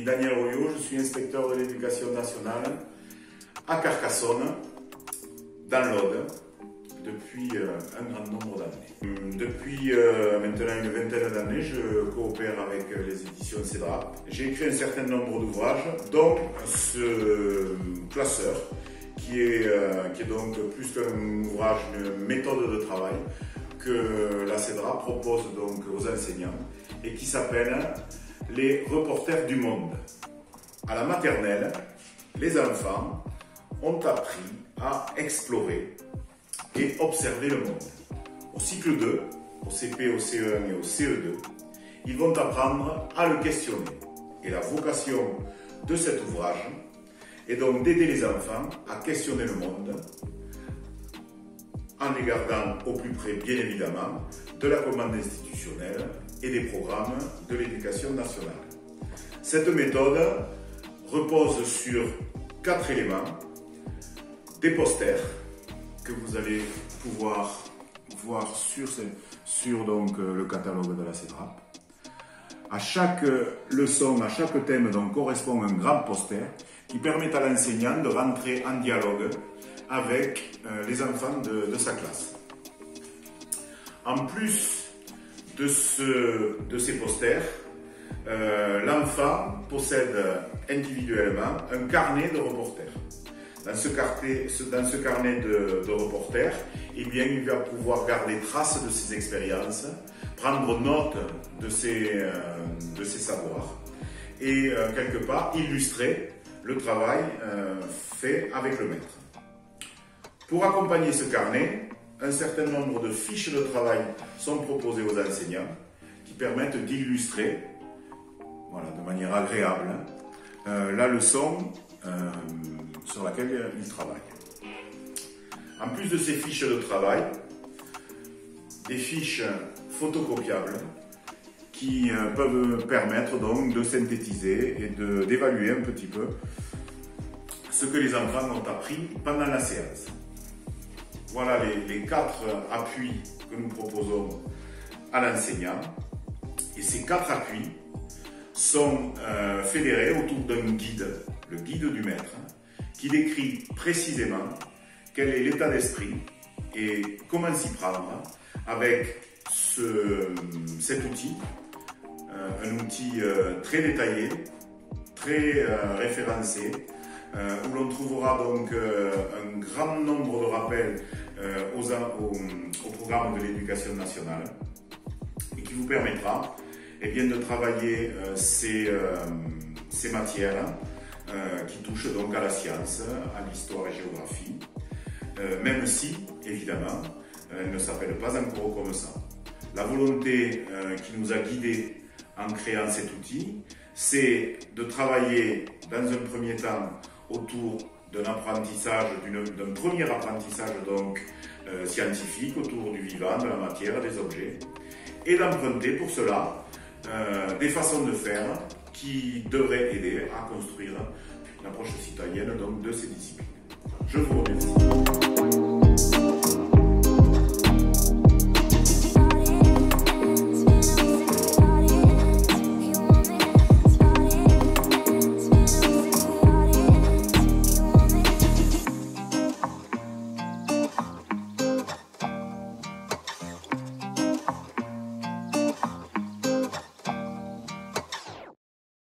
Daniel Royot, je suis inspecteur de l'éducation nationale à Carcassonne, dans l'Aude, depuis un grand nombre d'années. Depuis maintenant une vingtaine d'années, je coopère avec les éditions CEDRAP. J'ai écrit un certain nombre d'ouvrages, dont ce classeur, qui est donc plus qu'un ouvrage, une méthode de travail que la CEDRAP propose donc aux enseignants et qui s'appelle « Les reporters du monde ». À la maternelle, les enfants ont appris à explorer et observer le monde. Au cycle 2, au CP, au CE1 et au CE2, ils vont apprendre à le questionner. Et la vocation de cet ouvrage est donc d'aider les enfants à questionner le monde en les gardant au plus près, bien évidemment, de la commande institutionnelle et des programmes de l'éducation nationale. Cette méthode repose sur 4 éléments. Des posters que vous allez pouvoir voir sur donc, le catalogue de la CEDRAP. À chaque leçon, à chaque thème donc, correspond un grand poster qui permet à l'enseignant de rentrer en dialogue avec les enfants de sa classe. En plus de ces posters, l'enfant possède individuellement un carnet de reporter. Dans ce carnet de reporter, eh bien, il va pouvoir garder trace de ses expériences, prendre note de ses savoirs et quelque part illustrer le travail fait avec le maître. Pour accompagner ce carnet, un certain nombre de fiches de travail sont proposées aux enseignants qui permettent d'illustrer, voilà, de manière agréable, la leçon sur laquelle ils travaillent. En plus de ces fiches de travail, des fiches photocopiables qui peuvent permettre donc de synthétiser et d'évaluer un petit peu ce que les enfants ont appris pendant la séance. Voilà les 4 appuis que nous proposons à l'enseignant. Et ces 4 appuis sont fédérés autour d'un guide, le guide du maître, qui décrit précisément quel est l'état d'esprit et comment s'y prendre avec cet outil, un outil très détaillé, très référencé, où l'on trouvera donc un grand nombre de rappels au programme de l'éducation nationale et qui vous permettra eh bien, de travailler ces matières qui touchent donc à la science, à l'histoire et géographie, même si, évidemment, elles ne s'appellent pas encore comme ça. La volonté qui nous a guidés en créant cet outil, c'est de travailler dans un premier temps autour d'un apprentissage, d'un premier apprentissage donc scientifique autour du vivant, de la matière, des objets, et d'emprunter pour cela des façons de faire qui devraient aider à construire une approche citoyenne donc, de ces disciplines. Je vous remercie.